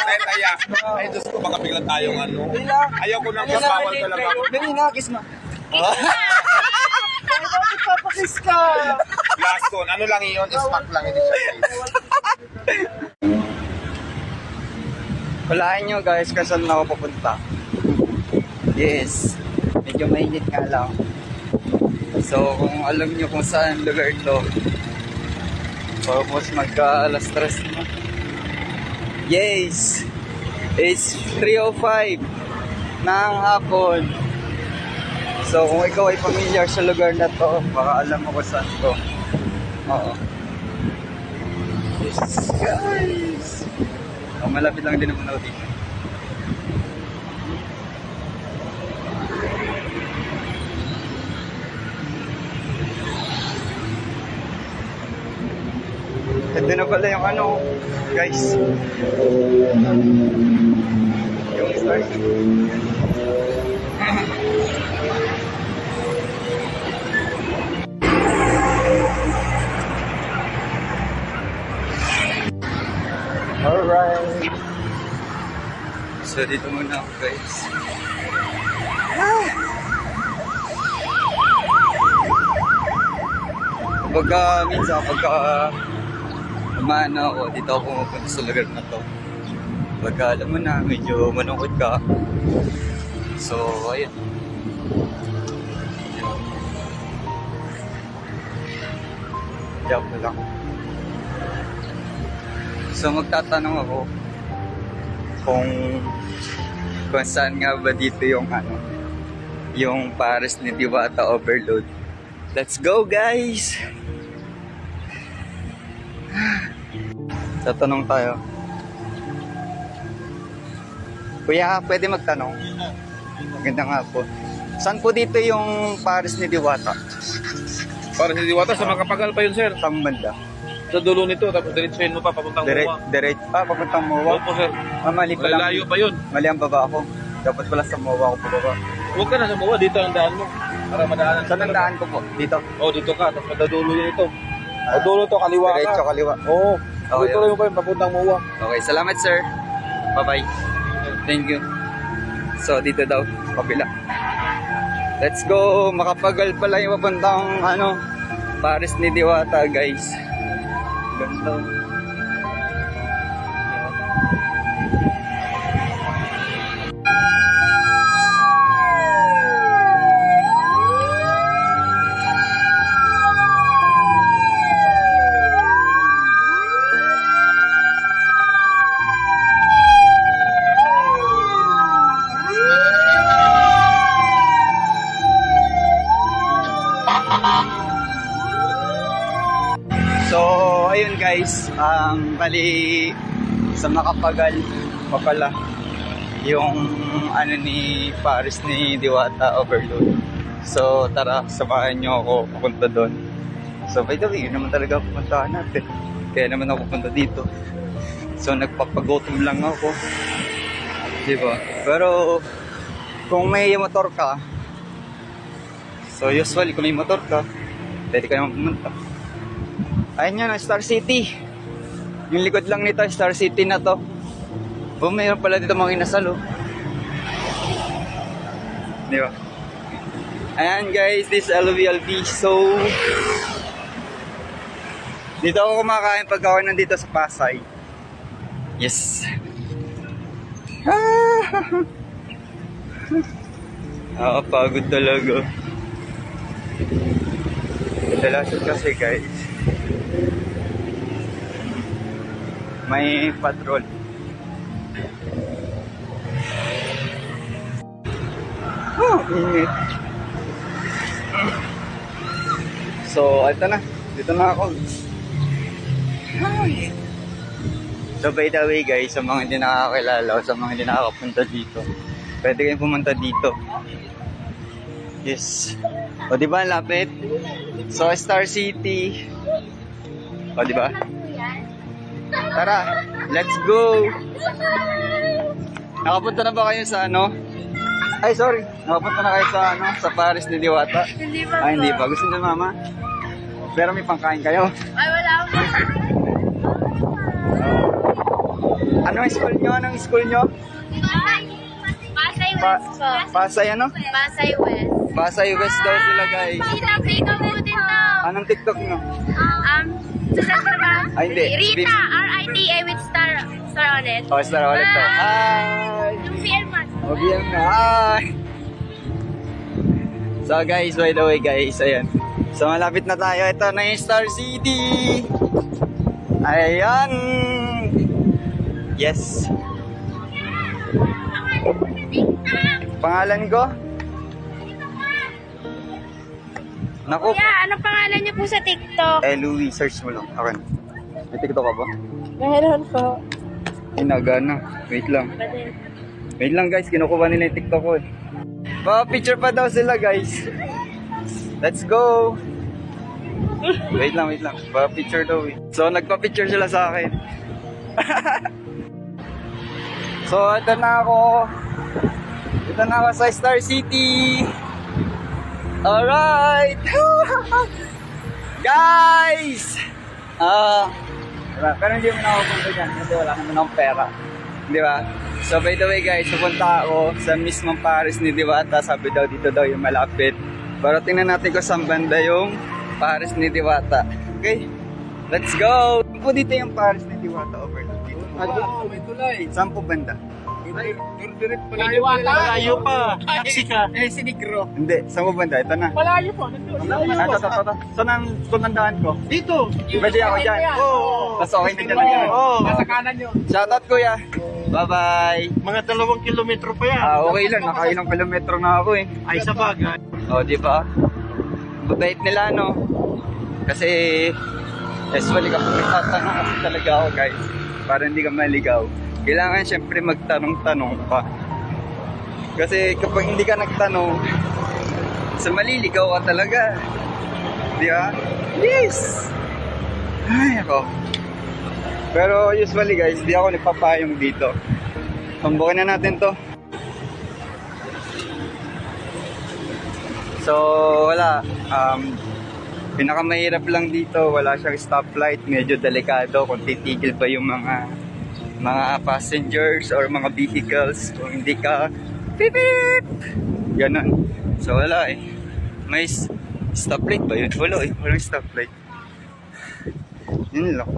Dahil kaya, ay Diyos ko, baka bigla tayong ano. Ayaw ko nang bawal talaga. Dali na, kiss mo. Papakiss ka. Last one, ano lang yun? Smack lang, hindi siya kiss. Walain nyo guys kung saan ako pupunta. Yes. Medyo mainit nga lang. So kung alam nyo kung saan lugar to, tapos magka alas 3 na. Yes! It's 3:05 ng hapon. So kung ikaw ay familiar sa lugar na to, baka alam mo kung saan to. Oo. Yes guys! Oh, malapit lang din naman ako dito. Ito na pala yung ano, guys. Yung stars. Alright. So dito muna ako guys. Minsan pagka umano ako, dito ako pumunta sa lugar na to. Pagka alam mo na, medyo malungkot ka. So, ayun. Diyan ko lang. So, magtatanong ako kung saan nga ba dito yung yung Paris ni Diwata Overload. Let's go guys! Tatanong tayo. Kuya, pwede magtanong? Maganda nga po. Saan po dito yung Paris ni Diwata? Para si Diwata, sa Makapagal pa yun, sir. Saan banda? Sa dulo nito, tapos diretsuhin mo pa, papuntang Muwa. Papuntang Muwa? Opo, sir. Mali pa lang. Layo pa yun. Mali ang baba ako. Dapat pala sa Muwa ako pababa. Huwag ka na sa Muwa, dito ang daan mo. Para madaanan. Saan ang daan ko po? Dito? Oo, dito ka, tapos madadulo yun ito. Dulo to, kaliwa ka. Diretso, kaliwa. Oo. Okay, Dito lang mo pa yung papuntang Muwa. Okay, salamat sir. Bye-bye. Thank you. So, dito daw, kabila. Let's go. Makapagal pala yung papuntang Paris ni Diwata, guys. Ganda. So, ayun guys, bali sa Makapagal pa pala yung ni Paris ni Diwata Overload. So, tara, samahan nyo ako pupunta doon. So, by the way, yun naman talaga pupuntahan natin. Kaya naman ako pupunta dito. So, nagpapagutom lang ako. Diba? Pero, kung may motor ka, so usually kung may motor ka, pwede ka naman pumunta. Ayun yan, Star City. Yung likod lang nito, Star City na to. Oh, mayroon pala dito mga inasal, oh. Di ba? Ayan guys, this is LVLV. So, dito ako kumakain pag ako nandito sa Pasay. Yes. Pagod talaga. Kadalasan kasi guys, may patrol. Init. So, ito na. Dito na ako. Hi. So, by the way guys, sa mga hindi nakakakilala o sa mga hindi nakakapunta dito, pwede kayong pumunta dito. Yes. O, diba? Lapit. So, Star City. O, diba? Tara, let's go! Nakapunta na ba kayo sa Ay, sorry. Nakapunta na kayo sa Paris ni Diwata? Hindi pa. Ay, hindi pa. Gusto niyo, mama? Pero may pangkain kayo. Ay, wala akong Anong school nyo? Anong school nyo? Pasay West po. Pasay ano? Pasay West. Pasay West daw sila guys. Tito po din to. Anong TikTok nyo? Susan ka ba? Ay, hindi. Rita, R-I-T-A with star on it. Oh, star ulit to. Hi! Yung CR man. OBM na. Hi! So guys, by the way guys, ayan. So malapit na tayo. Ito na yung Star City. Ayan. Yes. Pangalan ko? Naku. Kuya, ano pangalan niyo po sa TikTok? Louie, search mo lang. Okay. May TikTok ka ba? Meron po. Inagana. Wait lang. Wait lang guys, kinukuha nila yung TikTok ko eh. Baka picture pa daw sila guys. Let's go! Wait lang. Baka picture daw eh. So nagpa-picture sila sa akin. So ito na ako. Ito na ako sa Star City. Alright! Guys! Pero hindi mo na ako punta dyan kasi wala naman akong pera. Di ba? So by the way guys, pupunta ako sa mismong Paris ni Diwata. Sabi daw dito daw yung malapit. Pero tingnan natin kung saan banda yung Paris ni Diwata. Okay? Let's go! Saan po dito yung Paris ni Diwata overload dito? May tulay. Saan po banda? Malayo pa. Taxi ka. Si Negro. Hindi, saan po banda? Ito na. Malayo po. Nandun. Ito. Saan ang tumandaan ko? Dito. Pwede ako dyan. Oo. Tapos okay na dyan lang yan. Oo. Nasa kanan yun. Shoutout kuya. Bye-bye. Mga 2 kilometro pa yan. Okay lang, nakailang kilometro na ako eh. Ay, sa bagay. O, di ba? Mabait nila, no? Kasi, usually kapag nagtatanong kasi talaga ako, guys, para hindi ka maligaw. Kailangan syempre magtanong-tanong pa. Kasi kapag hindi ka nagtanong, sa maliligaw ka talaga. Di ba? Yes! Ay, ako. Pero usually guys, di ako nagpapayong dito. Pambukin na natin to. So, wala. Pinakamahirap lang dito, wala siyang stoplight. Medyo delikado kung titigil pa yung mga passengers or mga vehicles. Kung hindi ka, beep beep! Ganon. So, wala eh. May stoplight ba yun? Wala eh. Walang stoplight. Yun lang.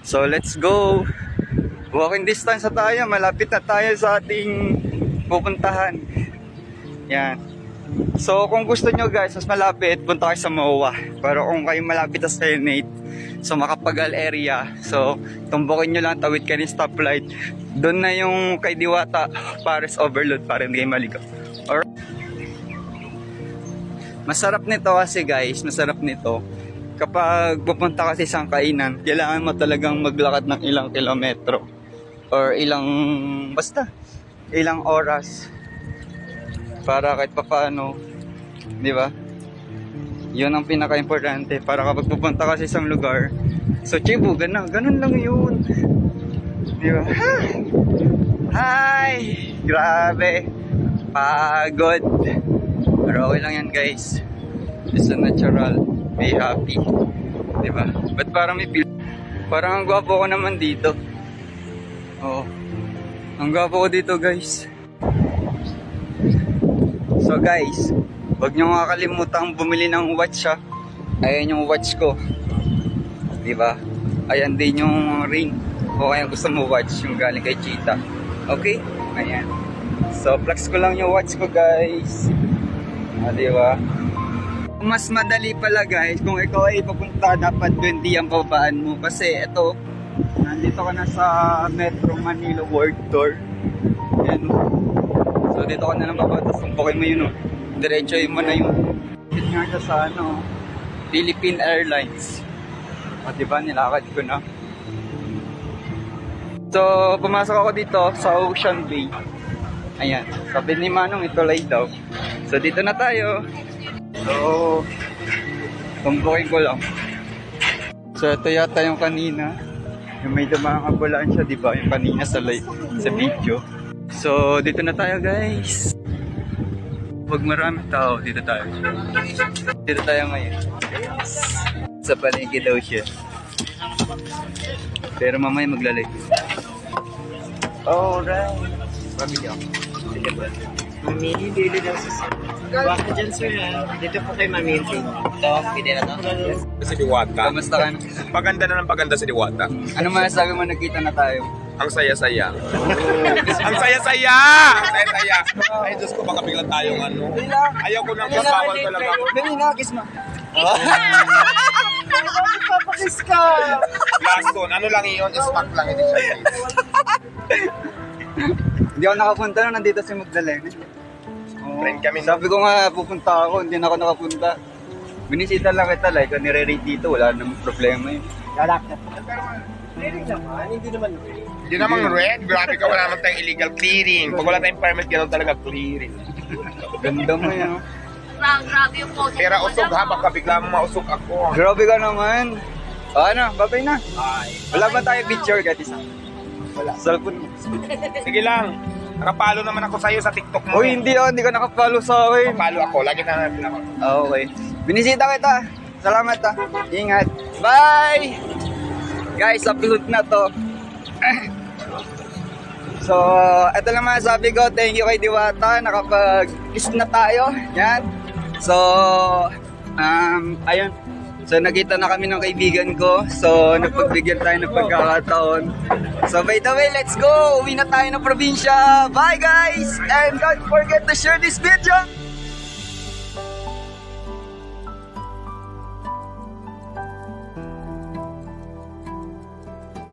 So, let's go. Walking distance na tayo. Malapit na tayo sa ating pupuntahan. Yan. So, kung gusto nyo guys, mas malapit, punta kayo sa MOA. Pero kung kayo malapit sa Senate, so Makapagal area, so tumbukin nyo lang, tawid kayo ng stoplight. Doon na yung kay Diwata, Paris overload, para hindi kayo maligaw. Alright. Masarap nito kasi guys, masarap nito. Kapag pupunta kasi sa kainan, kailangan mo talagang maglakad ng ilang kilometro. Or ilang oras. Para kahit papaano, di ba? Yun ang pinaka-importante. Para kapag pupunta kasi sa isang lugar, so Cebu, ganun lang yun. Di ba? Hi! Grabe! Pagod! Pero okay lang yan guys. It's a natural. Be happy. Di ba? Ba't parang may feel? Parang ang gwapo ko naman dito. Oo. Ang gwapo ko dito guys. So guys, huwag nyo makakalimutang bumili ng watch ha. Ayan yung watch ko. Diba? Ayan din yung ring. O kaya gusto mo watch yung galing kay Cheetah. Okay? Ayan. So flex ko lang yung watch ko guys. Diba? Mas madali pala guys kung ikaw ay papunta, dapat 20 ang babaan mo. Kasi ito, nandito ka na sa Metro Manila World Tour. Ayan. So dito ka na lang bababa, tapos tumpukin mo yun, diretso mo na yung hit nga siya sa Philippine Airlines. O diba, nilakad ko na. So pumasok ako dito sa Ocean Bay. Ayan, sabi ni Manong itulay daw. So dito na tayo. So tumpukin ko lang. So ito yata yung kanina, yung may damang ambulansya, diba, yung kanina sa video. So, dito na tayo guys. Huwag marami tao, dito tayo. Dito tayo ngayon. Sa paligid daw siya. Pero mamaya maglalay. Alright. Pabili ako. Sige ba? Mamili, dili daw sa Baka dyan, sir. Dito po kayo mamili. Ito, pwede na to. Si Diwata. Kamusta ka na? Paganda na ng paganda si Diwata. Ano masasabi mo nakita na tayo? Ang saya-saya. Ang saya-saya! Ang saya-saya. Ay, Diyos ko, baka bigla tayong ano. Ayaw ko nang bawal talaga. Dali na, kiss mo. Papakiss ka! Last one. Ano lang iyon? Smack lang. Hindi siya. Hindi ako nakapunta na, nandito si Magdalena. Friend kami. Sabi ko nga, pupunta ako, hindi na ako nakapunta. Binisita lang kita, like, nire-rate dito, wala namang problema yun. Lalak na. Hindi naman, hindi naman. Hindi namang red. Grabe ka, wala naman tayong illegal clearing. Pag wala tayong permit, ganoon talaga clearing. Ganda mo yan. oh. Grabe yung photo. Pera usog ha, baka bigla mo mausog ako. Grabe ka naman. Ano, babay na. Wala ba tayo picture, Gatis? Wala. Cellphone mo. Sige lang. Nakapalo naman ako sa'yo sa TikTok mo. Uy, hindi hindi ka nakapalo sa akin. Nakapalo ako. Lagi na natin ako. Okay. Binisita kita. Salamat Ingat. Bye! Guys, upload na to. So, ito lang masasabi ko. Thank you kay Diwata. Nakapag-kiss na tayo. Yan. So, ayun. So, nakita na kami ng kaibigan ko. So, napagbigyan tayo ng pagkakataon. So, by the way, let's go! Uwi na tayo ng probinsya. Bye, guys! And don't forget to share this video!